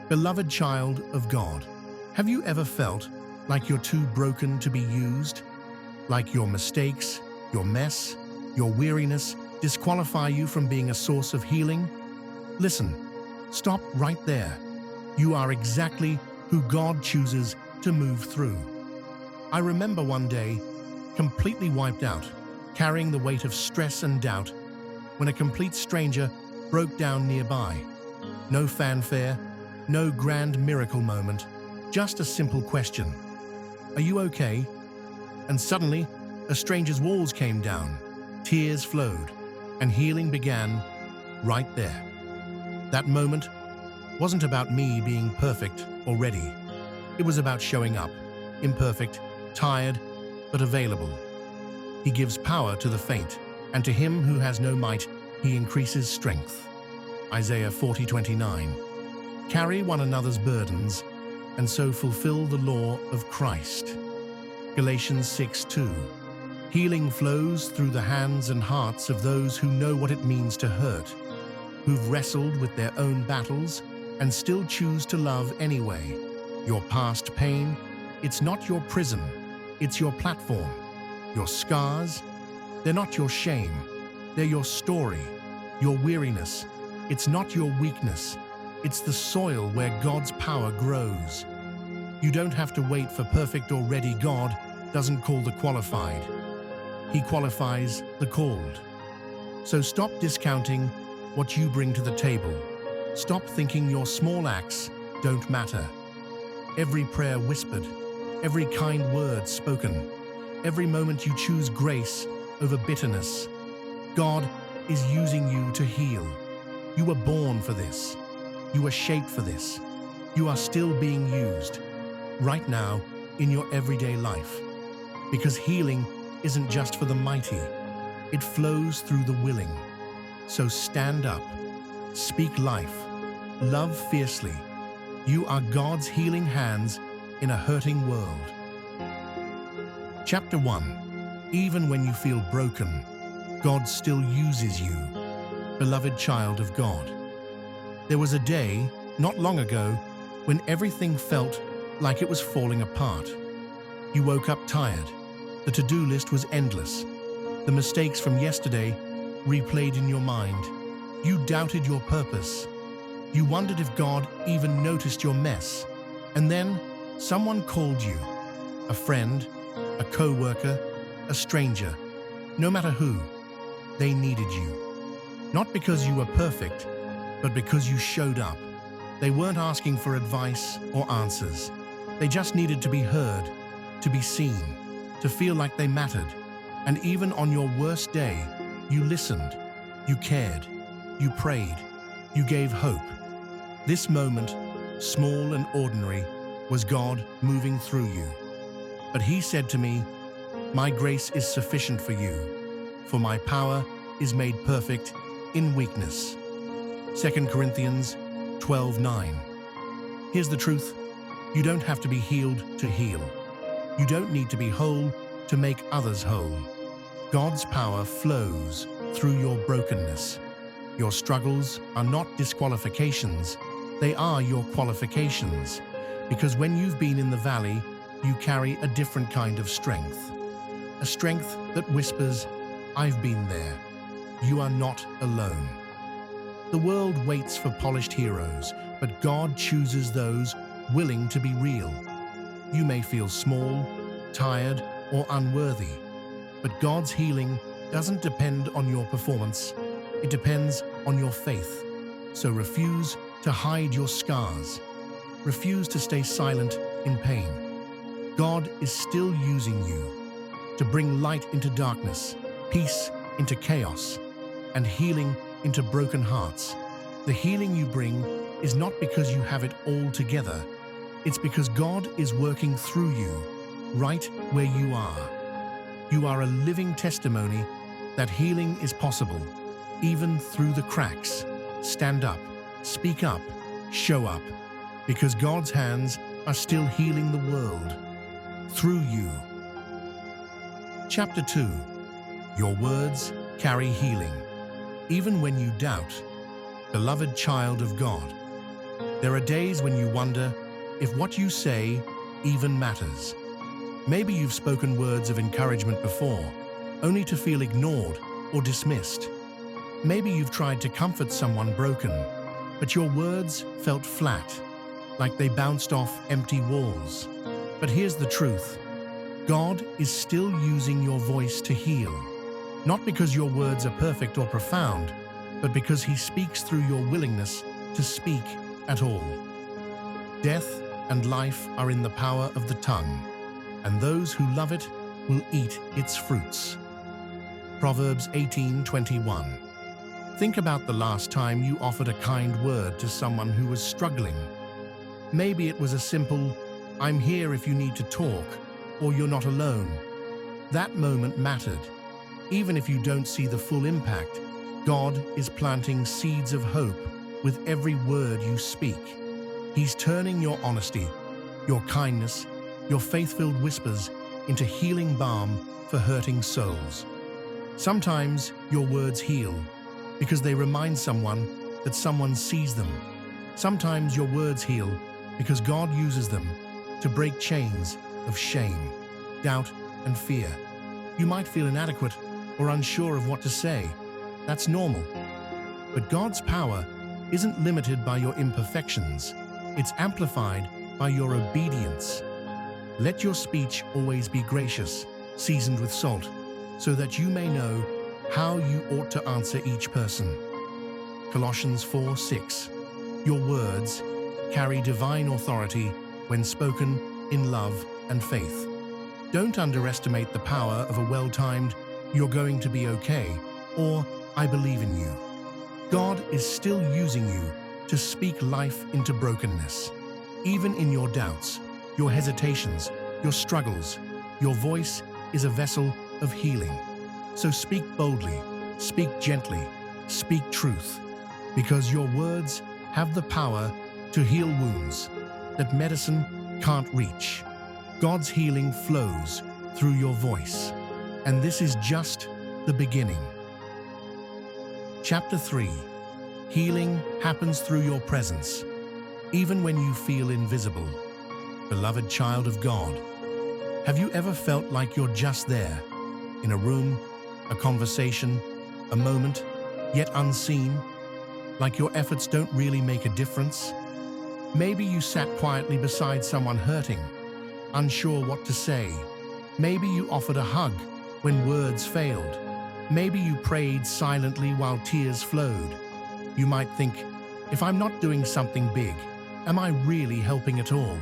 Beloved child of God, have you ever felt like you're too broken to be used? Like your mistakes, your mess, your weariness disqualify you from being a source of healing? Listen, stop right there. You are exactly who God chooses to move through. I remember one day, completely wiped out, carrying the weight of stress and doubt, when a complete stranger broke down nearby. No fanfare, no grand miracle moment, just a simple question. Are you okay? And suddenly, a stranger's walls came down, tears flowed, and healing began right there. That moment wasn't about me being perfect or ready. It was about showing up, imperfect, tired, but available. He gives power to the faint, and to him who has no might, he increases strength. Isaiah 40:29. Carry one another's burdens, and so fulfill the law of Christ. Galatians 6:2. Healing flows through the hands and hearts of those who know what it means to hurt, who've wrestled with their own battles and still choose to love anyway. Your past pain, it's not your prison, it's your platform. Your scars, they're not your shame, they're your story. Your weariness, it's not your weakness, it's the soil where God's power grows. You don't have to wait for perfect or ready. God doesn't call the qualified. He qualifies the called. So stop discounting what you bring to the table. Stop thinking your small acts don't matter. Every prayer whispered, every kind word spoken, every moment you choose grace over bitterness. God is using you to heal. You were born for this. You were shaped for this. You are still being used right now in your everyday life. Because healing isn't just for the mighty. It flows through the willing. So stand up, speak life, love fiercely. You are God's healing hands in a hurting world. Chapter 1. Even when you feel broken, God still uses you. Beloved child of God. There was a day, not long ago, when everything felt like it was falling apart. You woke up tired. The to-do list was endless. The mistakes from yesterday replayed in your mind. You doubted your purpose. You wondered if God even noticed your mess. And then someone called you. A friend, a co-worker, a stranger. No matter who, they needed you. Not because you were perfect, but because you showed up. They weren't asking for advice or answers. They just needed to be heard, to be seen, to feel like they mattered. And even on your worst day, you listened, you cared, you prayed, you gave hope. This moment, small and ordinary, was God moving through you. But He said to me, "My grace is sufficient for you, for my power is made perfect in weakness." 2 Corinthians 12:9. Here's the truth. You don't have to be healed to heal. You don't need to be whole to make others whole. God's power flows through your brokenness. Your struggles are not disqualifications. They are your qualifications. Because when you've been in the valley, you carry a different kind of strength. A strength that whispers, "I've been there. You are not alone." The world waits for polished heroes, but God chooses those willing to be real. You may feel small, tired, or unworthy, but God's healing doesn't depend on your performance. It depends on your faith. So refuse to hide your scars. Refuse to stay silent in pain. God is still using you to bring light into darkness, peace into chaos, and healing into broken hearts. The healing you bring is not because you have it all together. It's because God is working through you, right where you are. You are a living testimony that healing is possible, even through the cracks. Stand up, speak up, show up, because God's hands are still healing the world through you. Chapter 2. Your words carry healing. Even when you doubt, beloved child of God, There are days when you wonder if what you say even matters. Maybe you've spoken words of encouragement before, only to feel ignored or dismissed. Maybe you've tried to comfort someone broken, but your words felt flat, like they bounced off empty walls. But here's the truth. God is still using your voice to heal. Not because your words are perfect or profound, but because He speaks through your willingness to speak at all. Death and life are in the power of the tongue, and those who love it will eat its fruits. Proverbs 18:21. Think about the last time you offered a kind word to someone who was struggling. Maybe it was a simple, "I'm here if you need to talk," or "You're not alone." That moment mattered. Even if you don't see the full impact, God is planting seeds of hope with every word you speak. He's turning your honesty, your kindness, your faith-filled whispers into healing balm for hurting souls. Sometimes your words heal because they remind someone that someone sees them. Sometimes your words heal because God uses them to break chains of shame, doubt, and fear. You might feel inadequate or unsure of what to say. That's normal. But God's power isn't limited by your imperfections. It's amplified by your obedience. Let your speech always be gracious, seasoned with salt, so that you may know how you ought to answer each person. Colossians 4:6. Your words carry divine authority when spoken in love and faith. Don't underestimate the power of a well-timed "You're going to be okay," or "I believe in you." God is still using you to speak life into brokenness. Even in your doubts, your hesitations, your struggles, your voice is a vessel of healing. So speak boldly, speak gently, speak truth, because your words have the power to heal wounds that medicine can't reach. God's healing flows through your voice, and this is just the beginning. Chapter 3. Healing happens through your presence, even when you feel invisible. Beloved child of God, have you ever felt like you're just there, in a room, a conversation, a moment, yet unseen, like your efforts don't really make a difference? Maybe you sat quietly beside someone hurting, unsure what to say. Maybe you offered a hug when words failed. Maybe you prayed silently while tears flowed. You might think, if I'm not doing something big, am I really helping at all?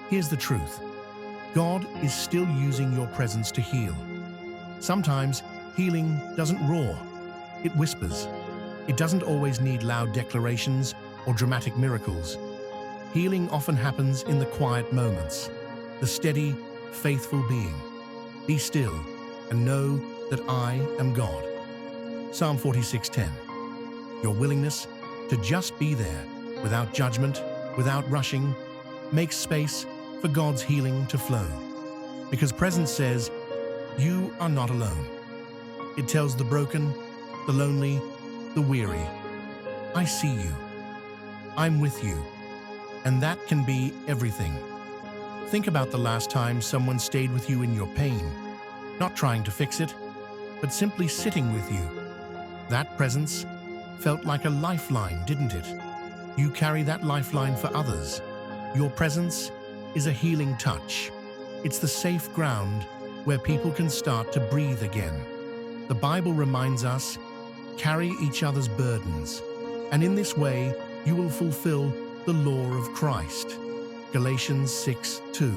Here's the truth. God is still using your presence to heal. Sometimes healing doesn't roar, it whispers. It doesn't always need loud declarations or dramatic miracles. Healing often happens in the quiet moments, the steady, faithful being. Be still and know that I am God. Psalm 46:10. Your willingness to just be there, without judgment, without rushing, makes space for God's healing to flow. Because presence says, you are not alone. It tells the broken, the lonely, the weary, I see you. I'm with you. And that can be everything. Think about the last time someone stayed with you in your pain, not trying to fix it, but simply sitting with you. That presence felt like a lifeline, didn't it? You carry that lifeline for others. Your presence is a healing touch. It's the safe ground where people can start to breathe again. The Bible reminds us, carry each other's burdens, and in this way you will fulfill the law of Christ. Galatians 6:2.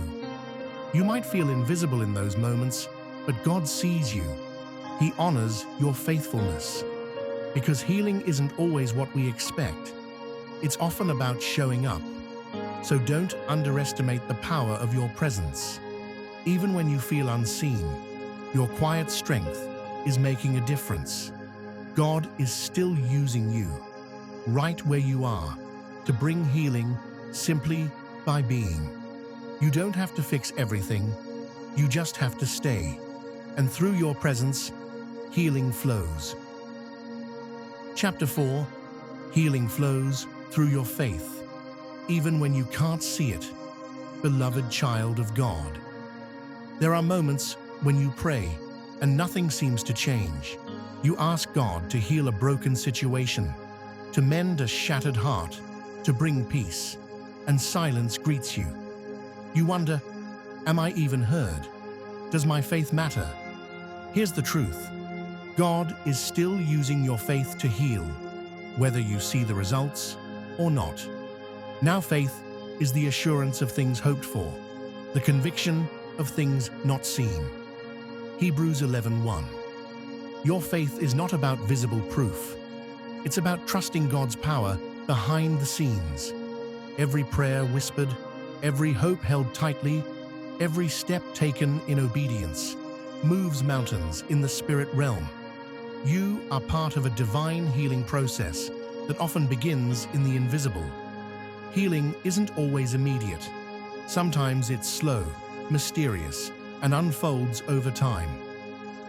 You might feel invisible in those moments, but God sees you. He honors your faithfulness. Because healing isn't always what we expect. It's often about showing up. So don't underestimate the power of your presence. Even when you feel unseen, your quiet strength is making a difference. God is still using you, right where you are, to bring healing simply by being. You don't have to fix everything, you just have to stay. And through your presence, healing flows. Chapter 4. Healing flows through your faith. even when you can't see it, beloved child of God. There are moments when you pray and nothing seems to change. You ask God to heal a broken situation, to mend a shattered heart, to bring peace, and silence greets you. You wonder, am I even heard? Does my faith matter? Here's the truth. God is still using your faith to heal, whether you see the results or not. Now faith is the assurance of things hoped for, the conviction of things not seen. Hebrews 11:1. Your faith is not about visible proof. It's about trusting God's power behind the scenes. Every prayer whispered, every hope held tightly, every step taken in obedience moves mountains in the spirit realm. You are part of a divine healing process that often begins in the invisible. Healing isn't always immediate. Sometimes it's slow, mysterious, and unfolds over time.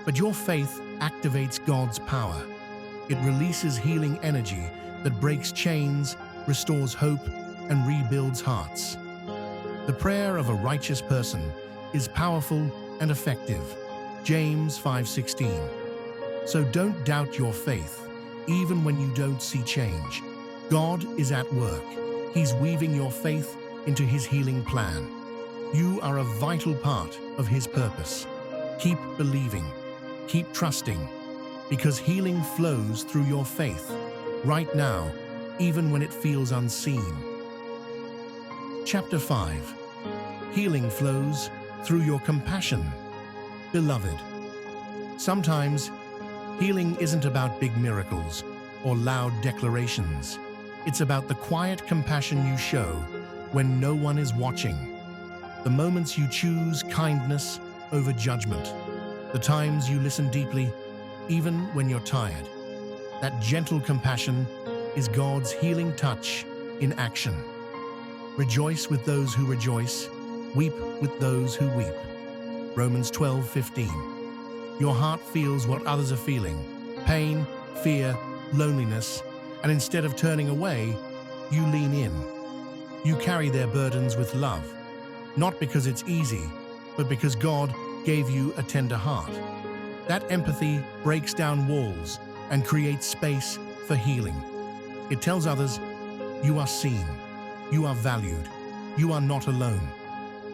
But your faith activates God's power. It releases healing energy that breaks chains, restores hope, and rebuilds hearts. The prayer of a righteous person is powerful and effective. James 5:16. So don't doubt your faith, even when you don't see change. God is at work. He's weaving your faith into His healing plan. You are a vital part of His purpose. Keep believing, keep trusting, because healing flows through your faith, right now, even when it feels unseen. Chapter 5. Healing flows through your compassion. Beloved, sometimes healing isn't about big miracles or loud declarations. It's about the quiet compassion you show when no one is watching. The moments you choose kindness over judgment. The times you listen deeply, even when you're tired. That gentle compassion is God's healing touch in action. Rejoice with those who rejoice, weep with those who weep. Romans 12:15. Your heart feels what others are feeling, pain, fear, loneliness, and instead of turning away, you lean in. You carry their burdens with love, not because it's easy, but because God gave you a tender heart. That empathy breaks down walls and creates space for healing. It tells others, you are seen, you are valued, you are not alone.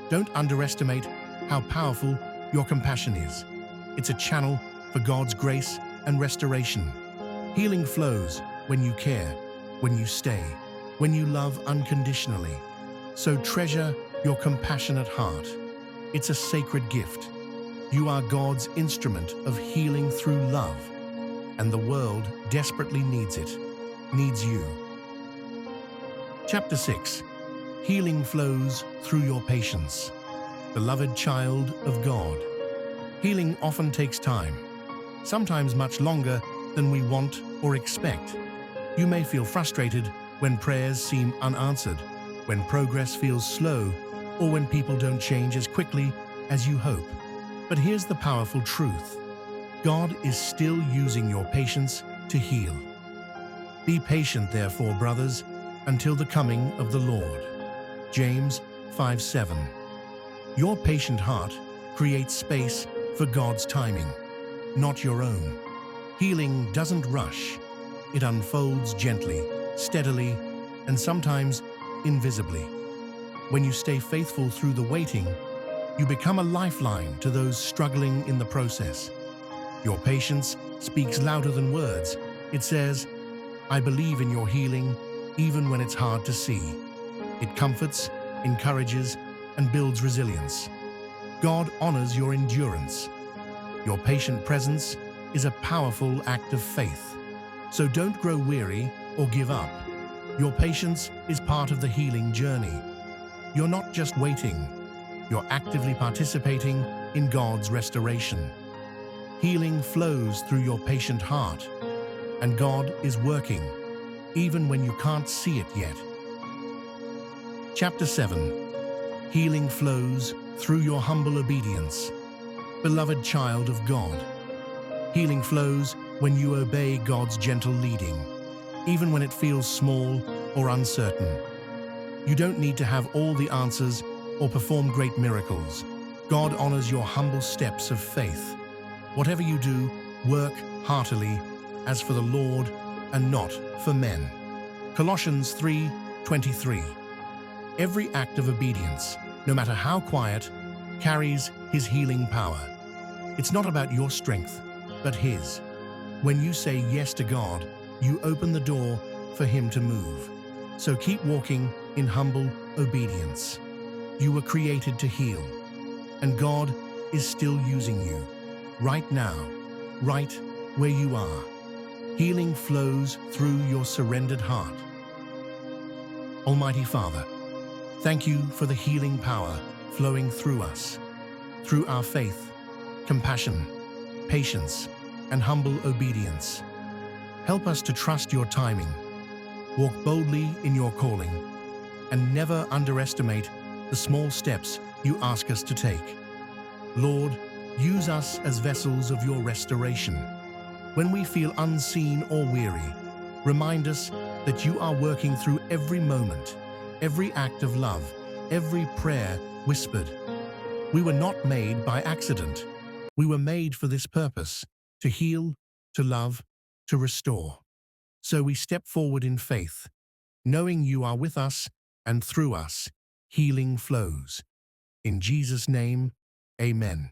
Don't underestimate how powerful your compassion is. It's a channel for God's grace and restoration. Healing flows when you care, when you stay, when you love unconditionally. So treasure your compassionate heart. It's a sacred gift. You are God's instrument of healing through love, and the world desperately needs it, needs you. Chapter 6. Healing flows through your patience. Beloved child of God. Healing often takes time, sometimes much longer than we want or expect. You may feel frustrated when prayers seem unanswered, when progress feels slow, or when people don't change as quickly as you hope. But here's the powerful truth. God is still using your patience to heal. Be patient, therefore, brothers, until the coming of the Lord. James 5:7. Your patient heart creates space for God's timing, not your own. Healing doesn't rush. It unfolds gently, steadily, and sometimes invisibly. When you stay faithful through the waiting, you become a lifeline to those struggling in the process. Your patience speaks louder than words. It says, I believe in your healing, even when it's hard to see. It comforts, encourages, and builds resilience. God honors your endurance. Your patient presence is a powerful act of faith. So don't grow weary or give up. Your patience is part of the healing journey. You're not just waiting. You're actively participating in God's restoration. Healing flows through your patient heart, and God is working, even when you can't see it yet. Chapter 7. Healing flows through your humble obedience. Beloved child of God. Healing flows when you obey God's gentle leading, even when it feels small or uncertain. You don't need to have all the answers or perform great miracles. God honors your humble steps of faith. Whatever you do, work heartily as for the Lord and not for men. Colossians 3:23. Every act of obedience, no matter how quiet, carries His healing power. It's not about your strength, but His. When you say yes to God, you open the door for Him to move. So keep walking in humble obedience. You were created to heal, and God is still using you, right now, right where you are. Healing flows through your surrendered heart. Almighty Father, thank you for the healing power flowing through us, through our faith, compassion, patience, and humble obedience. Help us to trust your timing, walk boldly in your calling, and never underestimate the small steps you ask us to take. Lord, use us as vessels of your restoration. When we feel unseen or weary, remind us that you are working through every moment, every act of love, every prayer whispered. We were not made by accident. We were made for this purpose, to heal, to love, to restore. So we step forward in faith, knowing you are with us and through us, healing flows. In Jesus' name, amen.